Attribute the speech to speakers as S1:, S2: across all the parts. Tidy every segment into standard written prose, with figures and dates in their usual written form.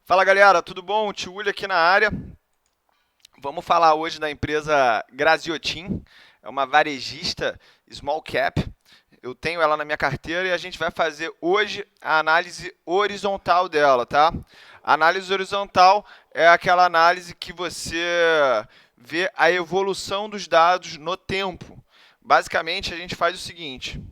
S1: Fala galera, tudo bom? Tio Uli aqui na área. Vamos falar hoje da empresa Graziotin, é uma varejista small cap. Eu tenho ela na minha carteira e a gente vai fazer hoje a análise horizontal dela, tá? A análise horizontal é aquela análise que você vê a evolução dos dados no tempo. Basicamente, a gente faz o seguinte: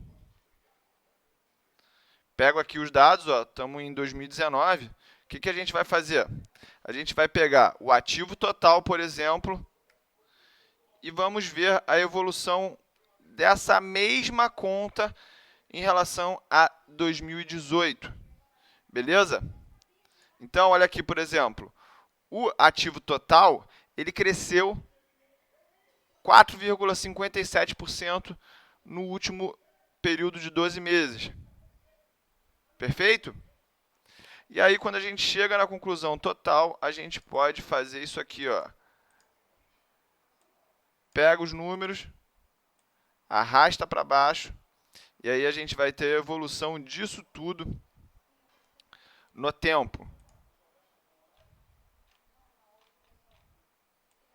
S1: pego aqui os dados, ó, estamos em 2019. O que a gente vai fazer? A gente vai pegar o ativo total, por exemplo, e vamos ver a evolução dessa mesma conta em relação a 2018. Beleza? Então, olha aqui, por exemplo, o ativo total, ele cresceu 4,57% no último período de 12 meses. Perfeito? E aí, quando a gente chega na conclusão total, a gente pode fazer isso aqui, ó. Pega os números, arrasta para baixo, e aí a gente vai ter a evolução disso tudo no tempo.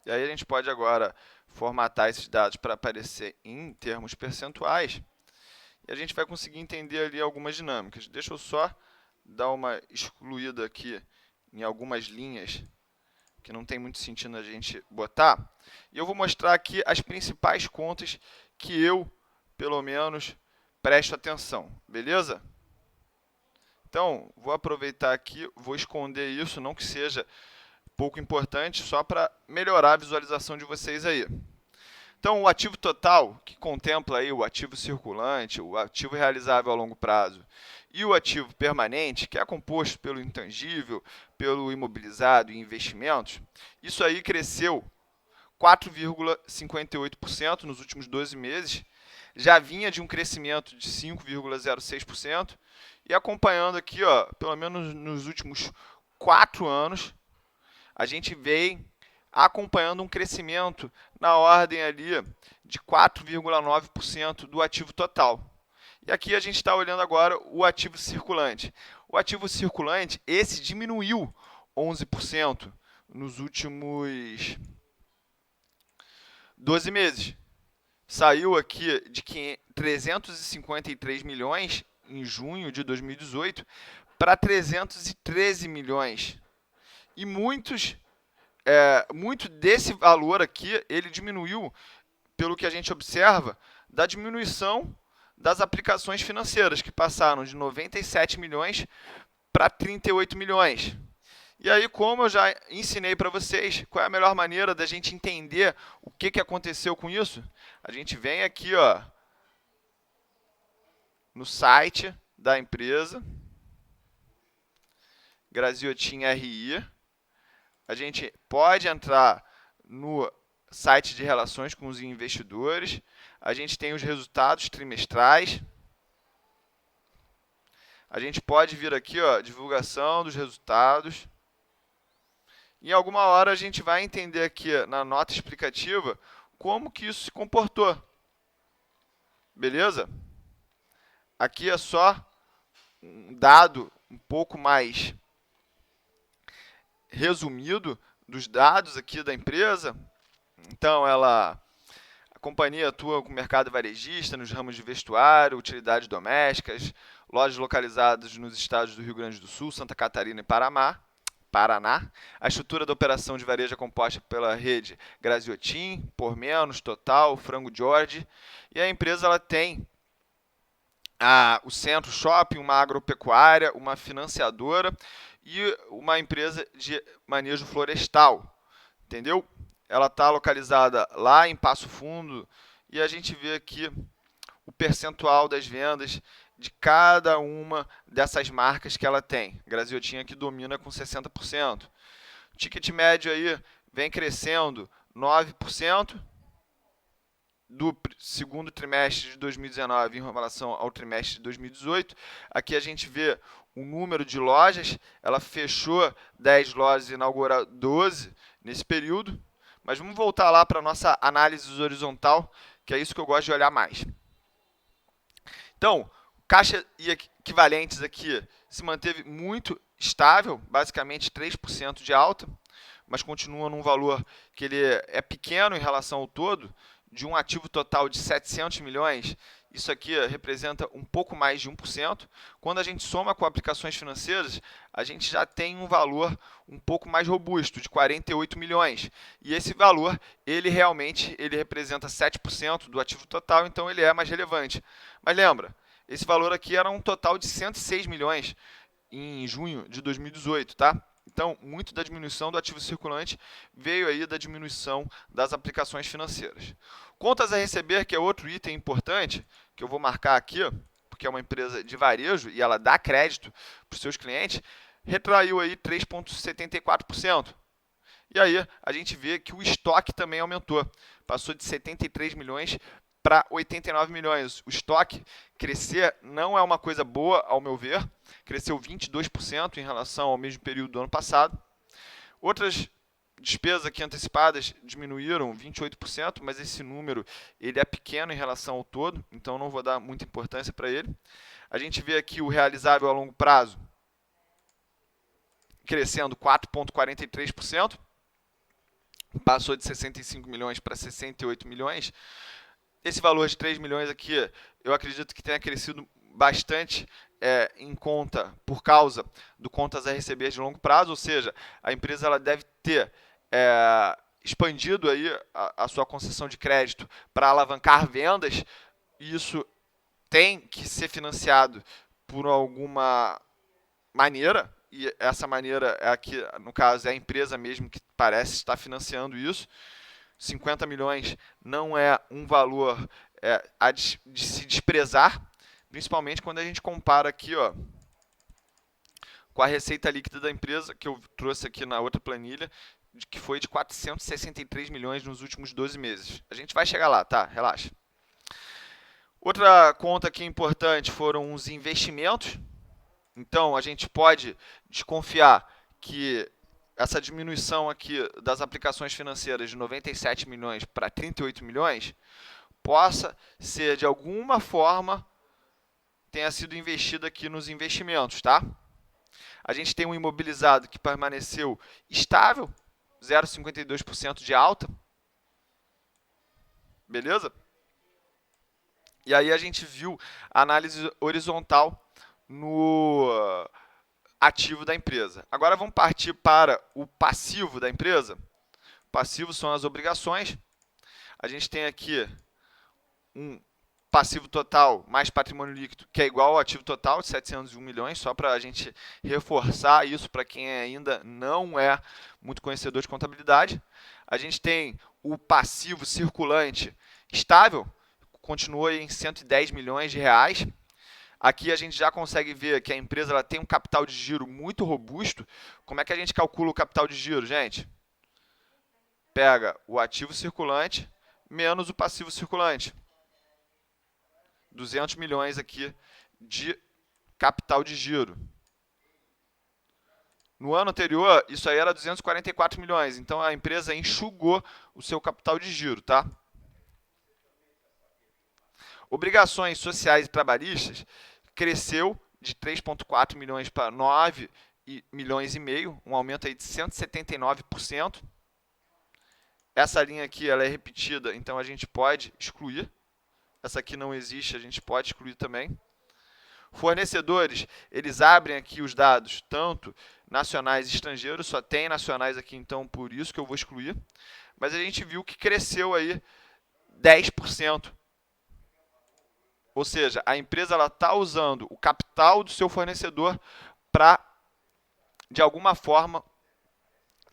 S1: E aí a gente pode agora formatar esses dados para aparecer em termos percentuais, e a gente vai conseguir entender ali algumas dinâmicas. Deixa eu só dar uma excluída aqui em algumas linhas que não tem muito sentido a gente botar. E eu vou mostrar aqui as principais contas que eu, pelo menos, presto atenção, beleza? Então, vou aproveitar aqui, vou esconder isso, não que seja pouco importante, só para melhorar a visualização de vocês aí. Então, o ativo total, que contempla aí o ativo circulante, o ativo realizável a longo prazo, e o ativo permanente, que é composto pelo intangível, pelo imobilizado e investimentos, isso aí cresceu 4,58% nos últimos 12 meses, já vinha de um crescimento de 5,06%, e acompanhando aqui, ó, pelo menos nos últimos 4 anos, a gente vem acompanhando um crescimento na ordem ali de 4,9% do ativo total. E aqui a gente está olhando agora o ativo circulante. O ativo circulante, esse diminuiu 11% nos últimos 12 meses. Saiu aqui de 353 milhões em junho de 2018 para 313 milhões. E muito desse valor aqui, ele diminuiu, pelo que a gente observa, da diminuição das aplicações financeiras, que passaram de 97 milhões para 38 milhões. E aí, como eu já ensinei para vocês, qual é a melhor maneira da gente entender o que aconteceu com isso? A gente vem aqui, ó, no site da empresa, Graziotin RI. A gente pode entrar no site de relações com os investidores. A gente tem os resultados trimestrais. A gente pode vir aqui, ó, divulgação dos resultados. Em alguma hora a gente vai entender aqui na nota explicativa como que isso se comportou. Beleza? Aqui é só um dado um pouco mais resumido dos dados aqui da empresa. Então, a companhia atua com o mercado varejista nos ramos de vestuário, utilidades domésticas, lojas localizadas nos estados do Rio Grande do Sul, Santa Catarina e Paraná. A estrutura da operação de varejo é composta pela rede Graziotin, Por Menos, Total, Frango Jorge. E a empresa ela tem o Centro Shopping, uma agropecuária, uma financiadora e uma empresa de manejo florestal. Entendeu? Ela está localizada lá em Passo Fundo e a gente vê aqui o percentual das vendas de cada uma dessas marcas que ela tem. A Graziotin aqui domina com 60%. O ticket médio aí vem crescendo 9% do segundo trimestre de 2019 em relação ao trimestre de 2018. Aqui a gente vê o número de lojas, ela fechou 10 lojas e inaugurou 12 nesse período. Mas vamos voltar lá para a nossa análise horizontal, que é isso que eu gosto de olhar mais. Então, caixa e equivalentes aqui se manteve muito estável, basicamente 3% de alta, mas continua num valor que ele é pequeno em relação ao todo, de um ativo total de 700 milhões, isso aqui representa um pouco mais de 1%. Quando a gente soma com aplicações financeiras, a gente já tem um valor um pouco mais robusto, de 48 milhões. E esse valor, ele realmente representa 7% do ativo total, então ele é mais relevante. Mas lembra, esse valor aqui era um total de 106 milhões em junho de 2018, tá? Então, muito da diminuição do ativo circulante veio aí da diminuição das aplicações financeiras. Contas a receber, que é outro item importante, que eu vou marcar aqui, porque é uma empresa de varejo e ela dá crédito para os seus clientes, retraiu aí 3,74%. E aí a gente vê que o estoque também aumentou, passou de 73 milhões para 89 milhões. O estoque crescer não é uma coisa boa, ao meu ver, cresceu 22% em relação ao mesmo período do ano passado. Outras despesas aqui antecipadas diminuíram 28%, mas esse número ele é pequeno em relação ao todo, então não vou dar muita importância para ele. A gente vê aqui o realizável a longo prazo crescendo 4,43%, passou de 65 milhões para 68 milhões. Esse valor de 3 milhões aqui, eu acredito que tenha crescido bastante em conta por causa do contas a receber de longo prazo, ou seja, a empresa ela deve ter expandido aí a sua concessão de crédito para alavancar vendas, e isso tem que ser financiado por alguma maneira, e essa maneira é aqui, no caso, é a empresa mesmo que parece estar financiando isso. 50 milhões não é um valor de se desprezar, principalmente quando a gente compara aqui, ó, com a receita líquida da empresa, que eu trouxe aqui na outra planilha, que foi de 463 milhões nos últimos 12 meses. A gente vai chegar lá, tá? Relaxa. Outra conta aqui importante foram os investimentos. Então, a gente pode desconfiar que essa diminuição aqui das aplicações financeiras de 97 milhões para 38 milhões possa ser, de alguma forma, tenha sido investida aqui nos investimentos, tá? A gente tem um imobilizado que permaneceu estável, 0,52% de alta. Beleza? E aí a gente viu a análise horizontal no ativo da empresa. Agora vamos partir para o passivo da empresa. Passivo são as obrigações. A gente tem aqui um passivo total mais patrimônio líquido, que é igual ao ativo total de 701 milhões, só para a gente reforçar isso para quem ainda não é muito conhecedor de contabilidade. A gente tem o passivo circulante estável, continua em 110 milhões de reais. Aqui a gente já consegue ver que a empresa ela tem um capital de giro muito robusto. Como é que a gente calcula o capital de giro, gente? Pega o ativo circulante menos o passivo circulante. 200 milhões aqui de capital de giro. No ano anterior, isso aí era 244 milhões. Então, a empresa enxugou o seu capital de giro, tá? Obrigações sociais e trabalhistas cresceu de 3,4 milhões para 9 milhões e meio, um aumento aí de 179%. Essa linha aqui ela é repetida, então a gente pode excluir. Essa aqui não existe, a gente pode excluir também. Fornecedores, eles abrem aqui os dados, tanto nacionais e estrangeiros, só tem nacionais aqui, então por isso que eu vou excluir. Mas a gente viu que cresceu aí 10%. Ou seja, a empresa está usando o capital do seu fornecedor para, de alguma forma,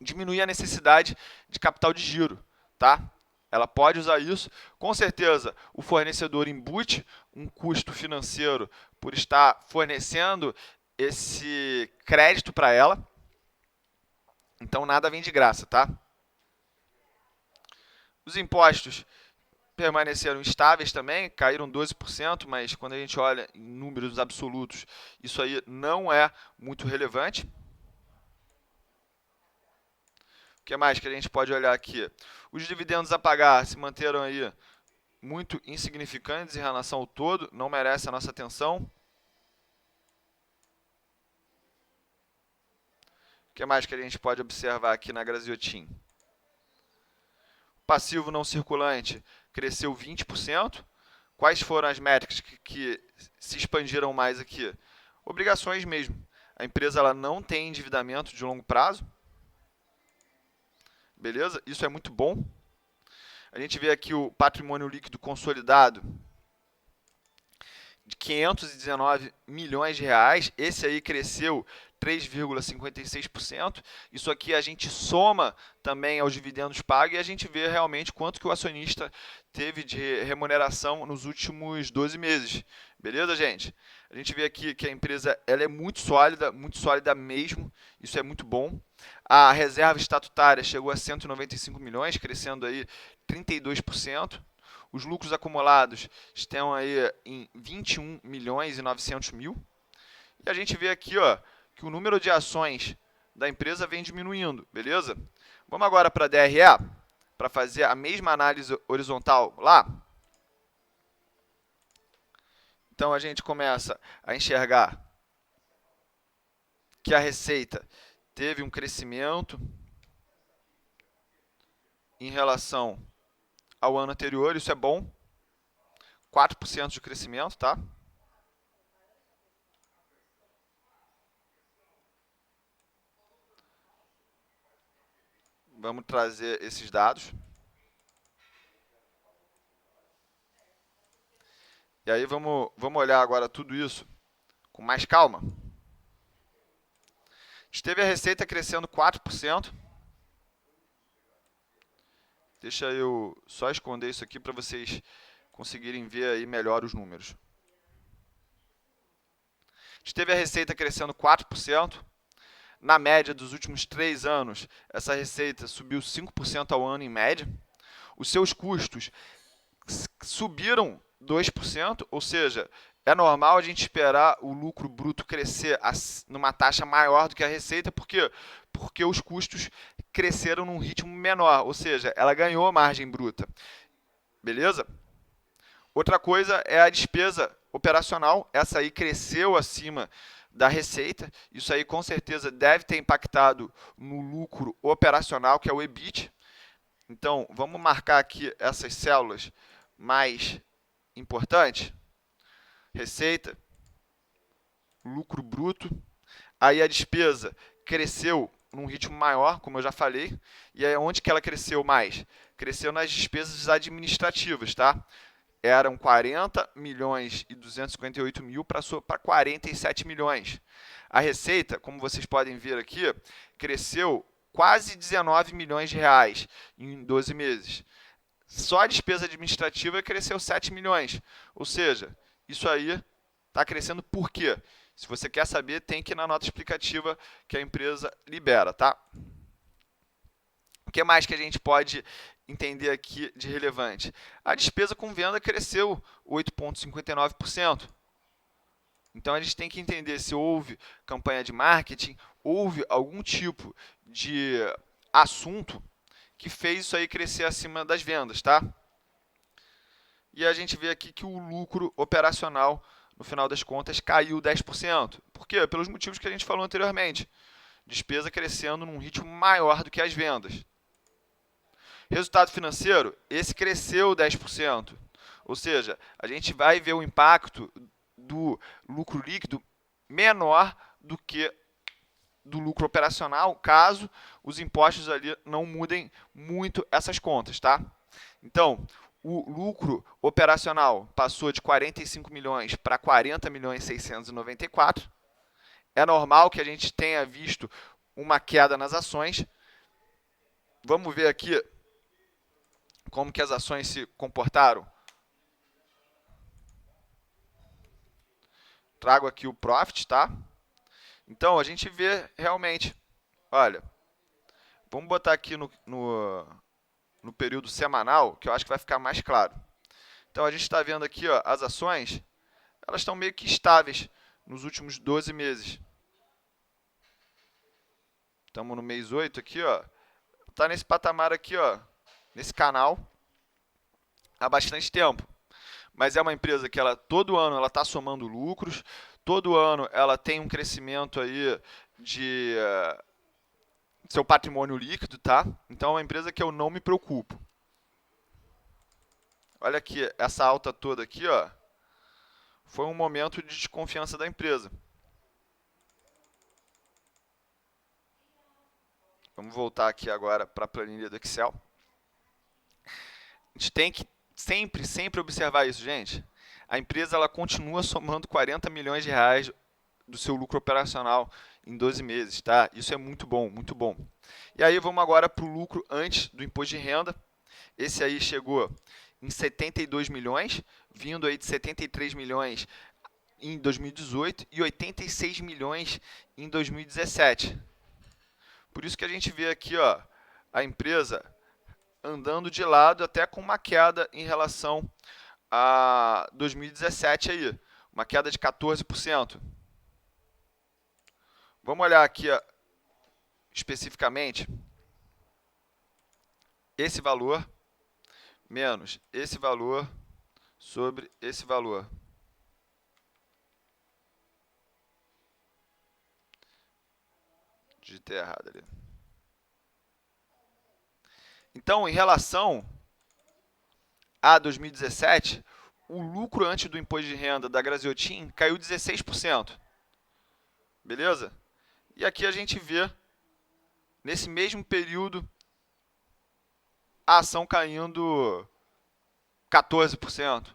S1: diminuir a necessidade de capital de giro, tá? Ela pode usar isso. Com certeza, o fornecedor embute um custo financeiro por estar fornecendo esse crédito para ela. Então, nada vem de graça, tá? Os impostos permaneceram estáveis também, caíram 12%, mas quando a gente olha em números absolutos, isso aí não é muito relevante. O que mais que a gente pode olhar aqui? Os dividendos a pagar se manteram aí muito insignificantes em relação ao todo, não merece a nossa atenção. que mais que a gente pode observar aqui na Graziotin? Passivo não circulante cresceu 20%. Quais foram as métricas que se expandiram mais aqui? Obrigações mesmo. A empresa ela não tem endividamento de longo prazo. Beleza? Isso é muito bom. A gente vê aqui o patrimônio líquido consolidado de 519 milhões de reais. Esse aí cresceu 3,56%. Isso aqui a gente soma também aos dividendos pagos e a gente vê realmente quanto que o acionista teve de remuneração nos últimos 12 meses. Beleza, gente? A gente vê aqui que a empresa ela é muito sólida mesmo. Isso é muito bom. A reserva estatutária chegou a 195 milhões, crescendo aí 32%. Os lucros acumulados estão aí em 21 milhões e 900 mil. E a gente vê aqui, ó, que o número de ações da empresa vem diminuindo, beleza? Vamos agora para a DRE, para fazer a mesma análise horizontal lá. Então, a gente começa a enxergar que a receita teve um crescimento em relação ao ano anterior, isso é bom. 4% de crescimento, tá? Vamos trazer esses dados. E aí vamos olhar agora tudo isso com mais calma. A gente teve a receita crescendo 4%. Deixa eu só esconder isso aqui para vocês conseguirem ver aí melhor os números. A gente teve a receita crescendo 4%. Na média dos últimos 3 anos, essa receita subiu 5% ao ano em média. Os seus custos subiram 2%, ou seja, é normal a gente esperar o lucro bruto crescer numa taxa maior do que a receita, por quê? Porque os custos cresceram num ritmo menor, ou seja, ela ganhou margem bruta. Beleza? Outra coisa é a despesa operacional, essa aí cresceu acima da receita, isso aí com certeza deve ter impactado no lucro operacional, que é o EBIT. Então, vamos marcar aqui essas células mais importantes. Receita, lucro bruto, aí a despesa cresceu num ritmo maior, como eu já falei, e aí onde que ela cresceu mais? Cresceu nas despesas administrativas, tá? Eram 40 milhões e 258 mil para 47 milhões. A receita, como vocês podem ver aqui, cresceu quase 19 milhões de reais em 12 meses. Só a despesa administrativa cresceu 7 milhões. Ou seja, isso aí está crescendo por quê? Se você quer saber, tem que ir na nota explicativa que a empresa libera, tá? O que mais que a gente pode entender aqui de relevante? A despesa com venda cresceu 8,59%. Então, a gente tem que entender se houve campanha de marketing, houve algum tipo de assunto que fez isso aí crescer acima das vendas, tá? E a gente vê aqui que o lucro operacional, no final das contas, caiu 10%. Por quê? Pelos motivos que a gente falou anteriormente. Despesa crescendo num ritmo maior do que as vendas. Resultado financeiro, esse cresceu 10%. Ou seja, a gente vai ver o impacto do lucro líquido menor do que do lucro operacional, caso os impostos ali não mudem muito essas contas, tá? Então, o lucro operacional passou de 45 milhões para 40 milhões e 694. É normal que a gente tenha visto uma queda nas ações. Vamos ver aqui como que as ações se comportaram. Trago aqui o profit, tá? Então, a gente vê realmente, olha, vamos botar aqui no período semanal, que eu acho que vai ficar mais claro. Então, a gente está vendo aqui, ó, as ações, elas estão meio que estáveis nos últimos 12 meses. Estamos no mês 8 aqui, ó. Está nesse patamar aqui, ó, nesse canal, há bastante tempo. Mas é uma empresa que ela, todo ano ela está somando lucros, todo ano ela tem um crescimento aí de seu patrimônio líquido, tá? Então é uma empresa que eu não me preocupo. Olha aqui, essa alta toda aqui, ó, foi um momento de desconfiança da empresa. Vamos voltar aqui agora para a planilha do Excel. A gente tem que sempre observar isso, gente. A empresa ela continua somando 40 milhões de reais do seu lucro operacional em 12 meses, tá? Isso é muito bom, muito bom. E aí vamos agora para o lucro antes do imposto de renda. Esse aí chegou em 72 milhões, vindo aí de 73 milhões em 2018 e 86 milhões em 2017. Por isso que a gente vê aqui, ó, a empresa andando de lado até com uma queda em relação a 2017 aí, uma queda de 14%. Vamos olhar aqui ó, especificamente esse valor menos esse valor sobre esse valor. Digitei errado ali. Então, em relação a 2017, o lucro antes do imposto de renda da Graziotin caiu 16%. Beleza? E aqui a gente vê, nesse mesmo período, a ação caindo 14%.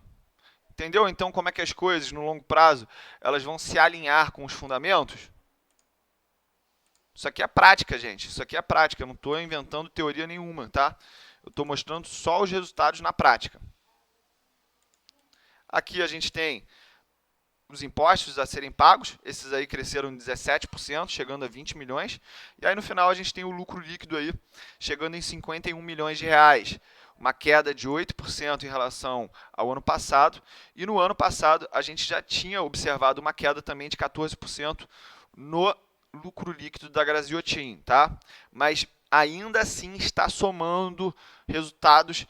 S1: Entendeu? Então, como é que as coisas, no longo prazo, elas vão se alinhar com os fundamentos? Isso aqui é prática, gente. Isso aqui é prática. Eu não estou inventando teoria nenhuma, tá? Eu estou mostrando só os resultados na prática. Aqui a gente tem os impostos a serem pagos. Esses aí cresceram em 17%, chegando a 20 milhões. E aí, no final, a gente tem o lucro líquido aí, chegando em 51 milhões de reais. Uma queda de 8% em relação ao ano passado. E no ano passado, a gente já tinha observado uma queda também de 14% no lucro líquido da Graziotin, tá? Mas ainda assim está somando resultados,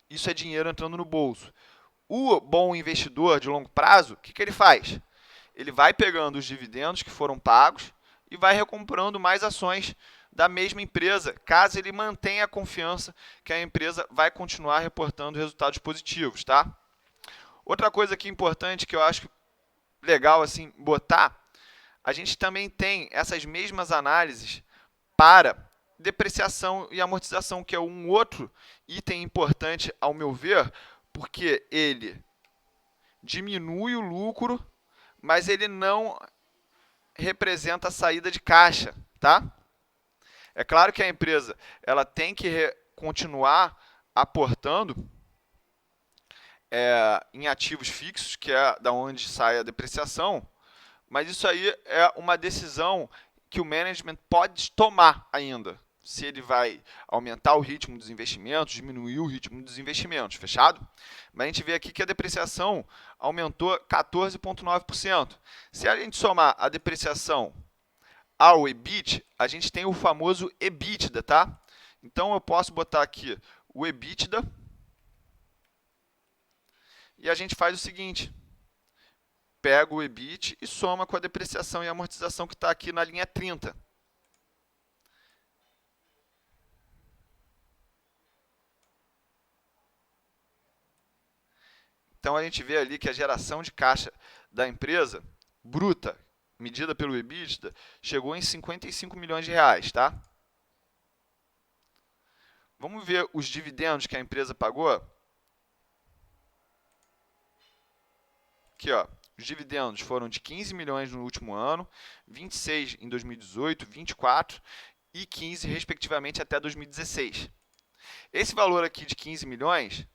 S1: isso é dinheiro entrando no bolso. O bom investidor de longo prazo, o que ele faz? Ele vai pegando os dividendos que foram pagos e vai recomprando mais ações da mesma empresa, caso ele mantenha a confiança que a empresa vai continuar reportando resultados positivos, tá? Outra coisa aqui importante que eu acho legal assim botar, a gente também tem essas mesmas análises para depreciação e amortização, que é um outro item importante, ao meu ver, porque ele diminui o lucro, mas ele não representa a saída de caixa, tá? É claro que a empresa ela tem que continuar aportando em ativos fixos, que é da onde sai a depreciação, mas isso aí é uma decisão que o management pode tomar ainda. Se ele vai aumentar o ritmo dos investimentos, diminuir o ritmo dos investimentos, fechado? Mas a gente vê aqui que a depreciação aumentou 14,9%. Se a gente somar a depreciação ao EBIT, a gente tem o famoso EBITDA, tá? Então eu posso botar aqui o EBITDA e a gente faz o seguinte: pega o EBIT e soma com a depreciação e amortização que está aqui na linha 30. Então a gente vê ali que a geração de caixa da empresa, bruta, medida pelo EBITDA, chegou em 55 milhões de reais, tá? Vamos ver os dividendos que a empresa pagou? Aqui, ó. Os dividendos foram de 15 milhões no último ano, 26 em 2018, 24 e 15, respectivamente, até 2016. Esse valor aqui de 15 milhões,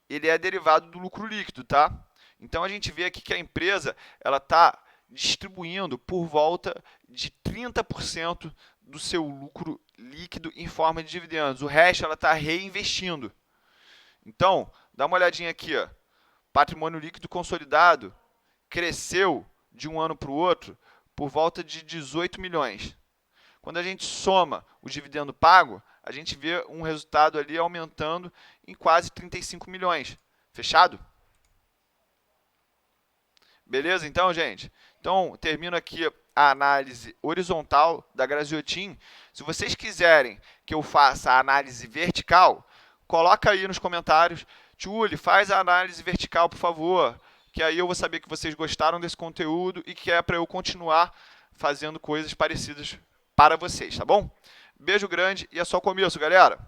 S1: ele é derivado do lucro líquido, tá? Então, a gente vê aqui que a empresa está distribuindo por volta de 30% do seu lucro líquido em forma de dividendos. O resto ela está reinvestindo. Então, dá uma olhadinha aqui, ó. Patrimônio líquido consolidado cresceu de um ano para o outro por volta de 18 milhões. Quando a gente soma o dividendo pago, a gente vê um resultado ali aumentando em quase 35 milhões. Fechado? Beleza, então, gente? Então, termino aqui a análise horizontal da Graziotin. Se vocês quiserem que eu faça a análise vertical, coloca aí nos comentários. Tchuli, faz a análise vertical, por favor, que aí eu vou saber que vocês gostaram desse conteúdo e que é para eu continuar fazendo coisas parecidas para vocês, tá bom? Beijo grande e é só o começo, galera!